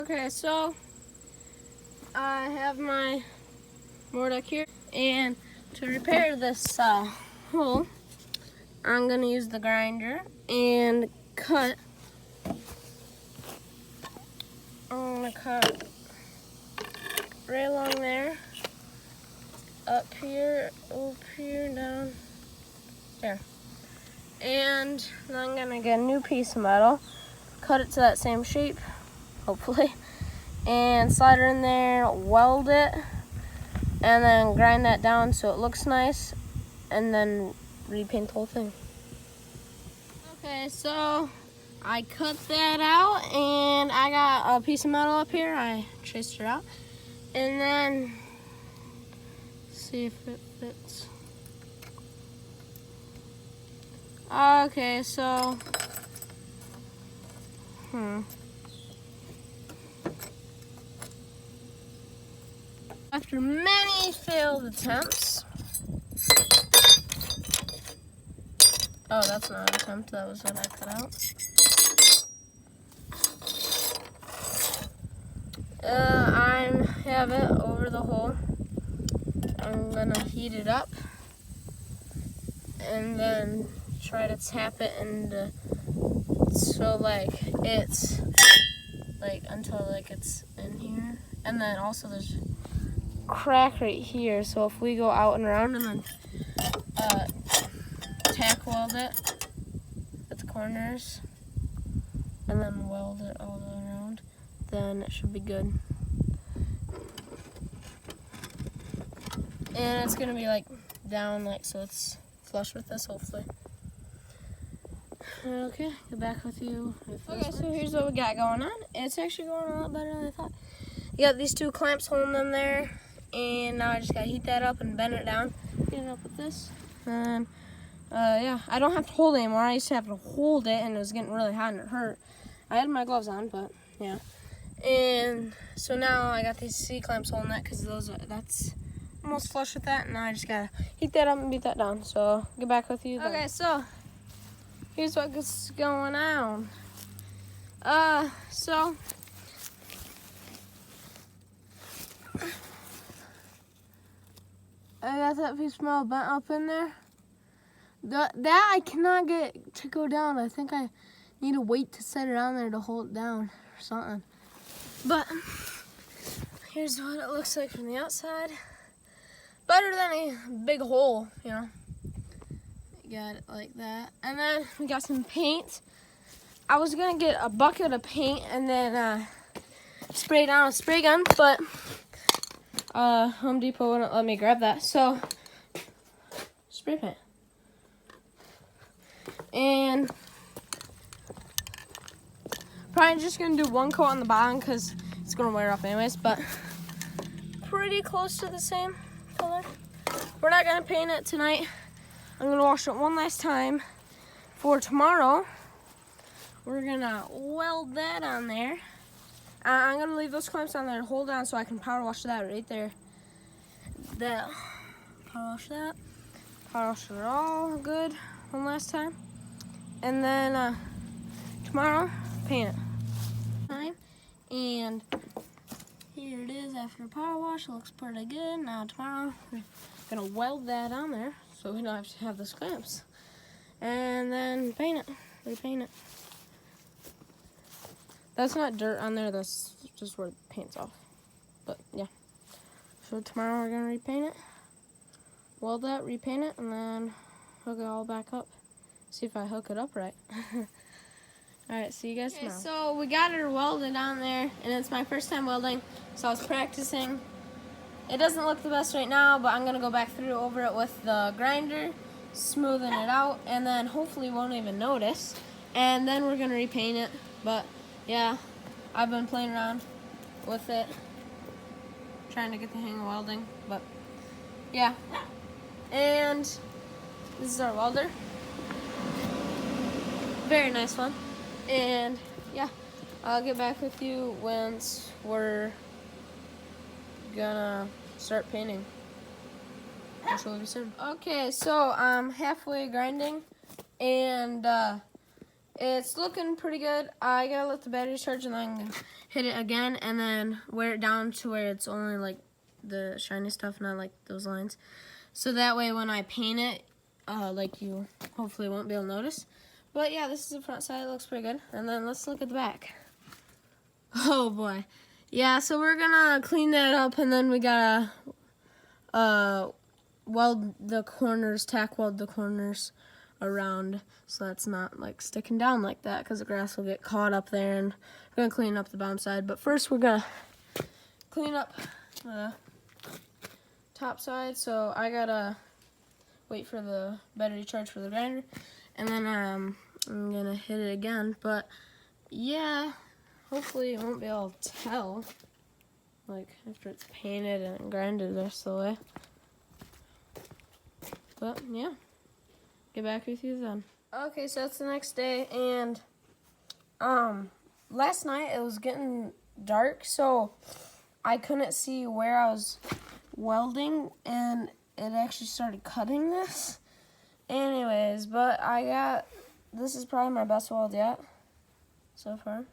Okay, so I have my mower deck here, and to repair this hole, I'm gonna use the grinder and cut. I'm gonna cut right along there, up here, down there, and then I'm gonna get a new piece of metal, cut it to that same shape, hopefully, and slide it in there, weld it, and then grind that down so it looks nice, and then repaint the whole thing. Okay, so I cut that out, and I got a piece of metal up here. I traced it out, and then see if it fits. Okay, so after many failed attempts, oh, that's not an attempt, that was what I cut out. I have it over the hole. I'm gonna heat it up and then try to tap it into, so it's until it's in here. And then also there's a crack right here, so if we go out and around and then tack weld it at the corners and then weld it all the way around, then it should be good. And it's gonna be down, so it's flush with this, hopefully. Okay, get back with you. Okay, so here's what we got going on. It's actually going a lot better than I thought. You got these two clamps holding them there, and now I just gotta heat that up and bend it down. Heat it up with this, and yeah, I don't have to hold it anymore. I used to have to hold it, and it was getting really hot and it hurt. I had my gloves on, but yeah. And so now I got these C clamps holding that because that's almost flush with that, and now I just gotta heat that up and beat that down. So get back with you then. Okay, so here's what's going on. So I got that piece of metal bent up in there. That I cannot get to go down. I think I need a weight to set it on there to hold it down or something. But here's what it looks like from the outside. Better than a big hole, you know. Got it like that. And then we got some paint. I was gonna get a bucket of paint and then spray it down with a spray gun, but Home Depot wouldn't let me grab that. So spray paint. And probably just gonna do one coat on the bottom because it's gonna wear off anyways, but pretty close to the same color. We're not gonna paint it tonight. I'm gonna wash it one last time for tomorrow. We're gonna weld that on there. I'm gonna leave those clamps on there to hold on so I can power wash that right there. Power wash that. Power wash it all good one last time. And then tomorrow, paint it. And here it is after power wash. It looks pretty good. Now tomorrow, we're gonna weld that on there so we don't have to have those clamps. And then paint it, repaint it. That's not dirt on there, that's just where the paint's off. But yeah. So tomorrow we're gonna repaint it, weld that, repaint it, and then hook it all back up. See if I hook it up right. Alright, see you guys tomorrow. So we got her welded on there, and it's my first time welding, so I was practicing. It doesn't look the best right now, but I'm gonna go back through over it with the grinder, smoothing it out, and then hopefully won't even notice. And then we're gonna repaint it. But yeah, I've been playing around with it, trying to get the hang of welding, but yeah. And this is our welder. Very nice one. And yeah, I'll get back with you once we're gonna start painting, which will be soon. Okay, so I'm halfway grinding, and It's looking pretty good. I gotta let the battery charge and then hit it again and then wear it down to where it's only like the shiny stuff, not like those lines. So that way when I paint it, like you hopefully won't be able to notice. But yeah, this is the front side. It looks pretty good. And then let's look at the back. Oh boy. Yeah, so we're gonna clean that up and then we gotta weld the corners, tack weld the corners around so that's not like sticking down like that because the grass will get caught up there, and we're gonna clean up the bottom side. But first we're gonna clean up the top side, so I gotta wait for the battery charge for the grinder and then I'm gonna hit it again. But yeah, hopefully you won't be able to tell like after it's painted and grinded the rest of the way. But yeah, get back with you then. Okay, so it's the next day, and last night it was getting dark, so I couldn't see where I was welding, and it actually started cutting this. Anyways, but this is probably my best weld yet so far.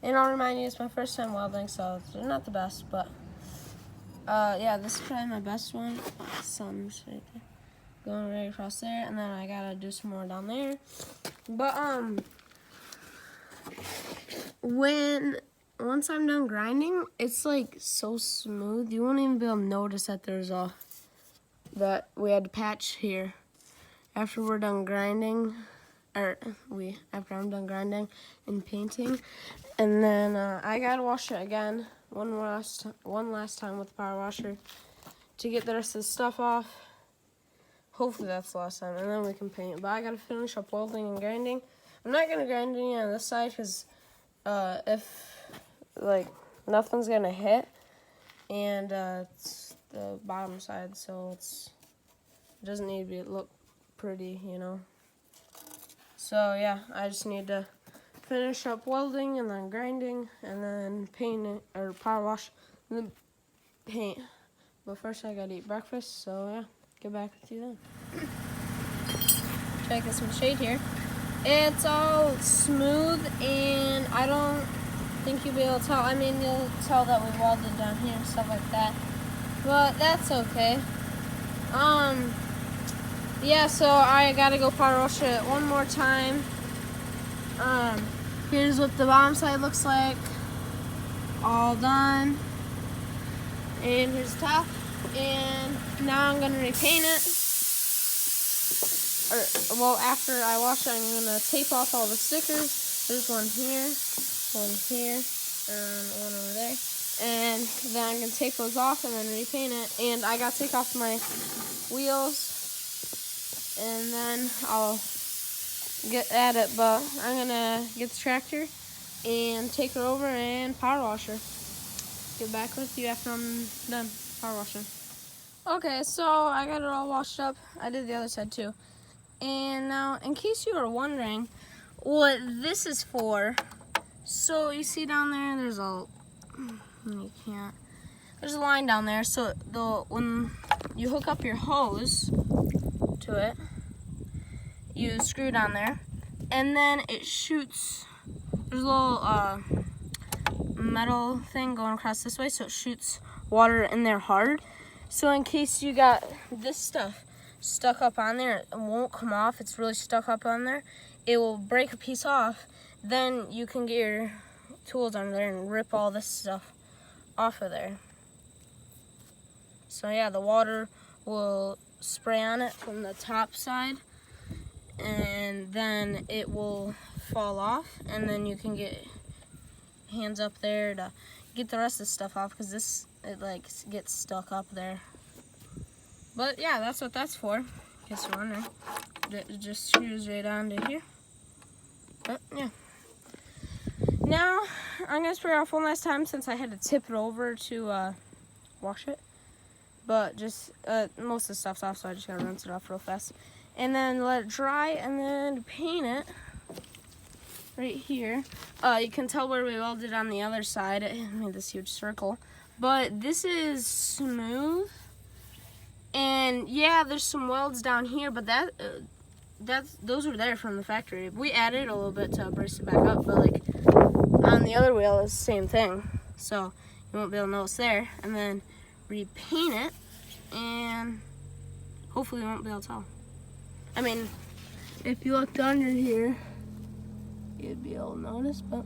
And I'll remind you, it's my first time welding, so they're not the best, but yeah, this is probably my best one. Sun's right there. Going right across there, and then I gotta do some more down there. But once I'm done grinding, it's like so smooth. You won't even be able to notice that that we had to patch here. After we're done grinding, after I'm done grinding and painting, and then I gotta wash it again one last time with the power washer to get the rest of the stuff off. Hopefully that's the last time, and then we can paint. But I gotta finish up welding and grinding. I'm not gonna grind any on this side because if like nothing's gonna hit, and it's the bottom side, so it doesn't need to look pretty, you know. So yeah, I just need to finish up welding and then grinding and then paint it, or power wash and then paint. But first I gotta eat breakfast, so yeah, get back with you then. Try to get some shade here. It's all smooth, and I don't think you'll be able to tell. I mean, you'll tell that we welded down here and stuff like that, but that's okay. Yeah, so I gotta go power wash it one more time. Here's what the bottom side looks like, all done. And here's the top. And now I'm gonna repaint it. Well, after I wash it, I'm gonna tape off all the stickers. There's one here, and one over there. And then I'm gonna take those off and then repaint it. And I gotta take off my wheels, and then I'll get at it. But I'm gonna get the tractor and take her over and power wash her. Get back with you after I'm done power washing. Okay, so I got it all washed up. I did the other side too. And now, in case you were wondering what this is for, so you see down there, there's a line down there. So when you hook up your hose to it, you screw down there, and then it shoots. There's a little metal thing going across this way, so it shoots water in there hard. So in case you got this stuff stuck up on there, it won't come off, it's really stuck up on there, it will break a piece off. Then you can get your tools under there and rip all this stuff off of there. So yeah, the water will spray on it from the top side, and then it will fall off, and then you can get hands up there to get the rest of the stuff off, because it like gets stuck up there. But yeah, that's what that's for, in case you're wondering. It just screws right onto here. But yeah. Now I'm gonna spray off one last time since I had to tip it over to wash it. But just most of the stuff's off, so I just gotta rinse it off real fast. And then let it dry, and then paint it right here. You can tell where we welded on the other side. It made this huge circle. But this is smooth. And yeah, there's some welds down here, but those were there from the factory. We added a little bit to brace it back up, but like on the other wheel it's the same thing. So you won't be able to know it's there. And then repaint it, and hopefully you won't be able to tell. I mean, if you looked under here, you'd be able to notice, but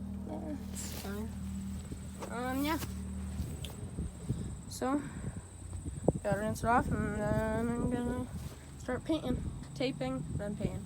it's fine. Yeah. So, gotta rinse it off, and then I'm gonna start painting, taping, then painting.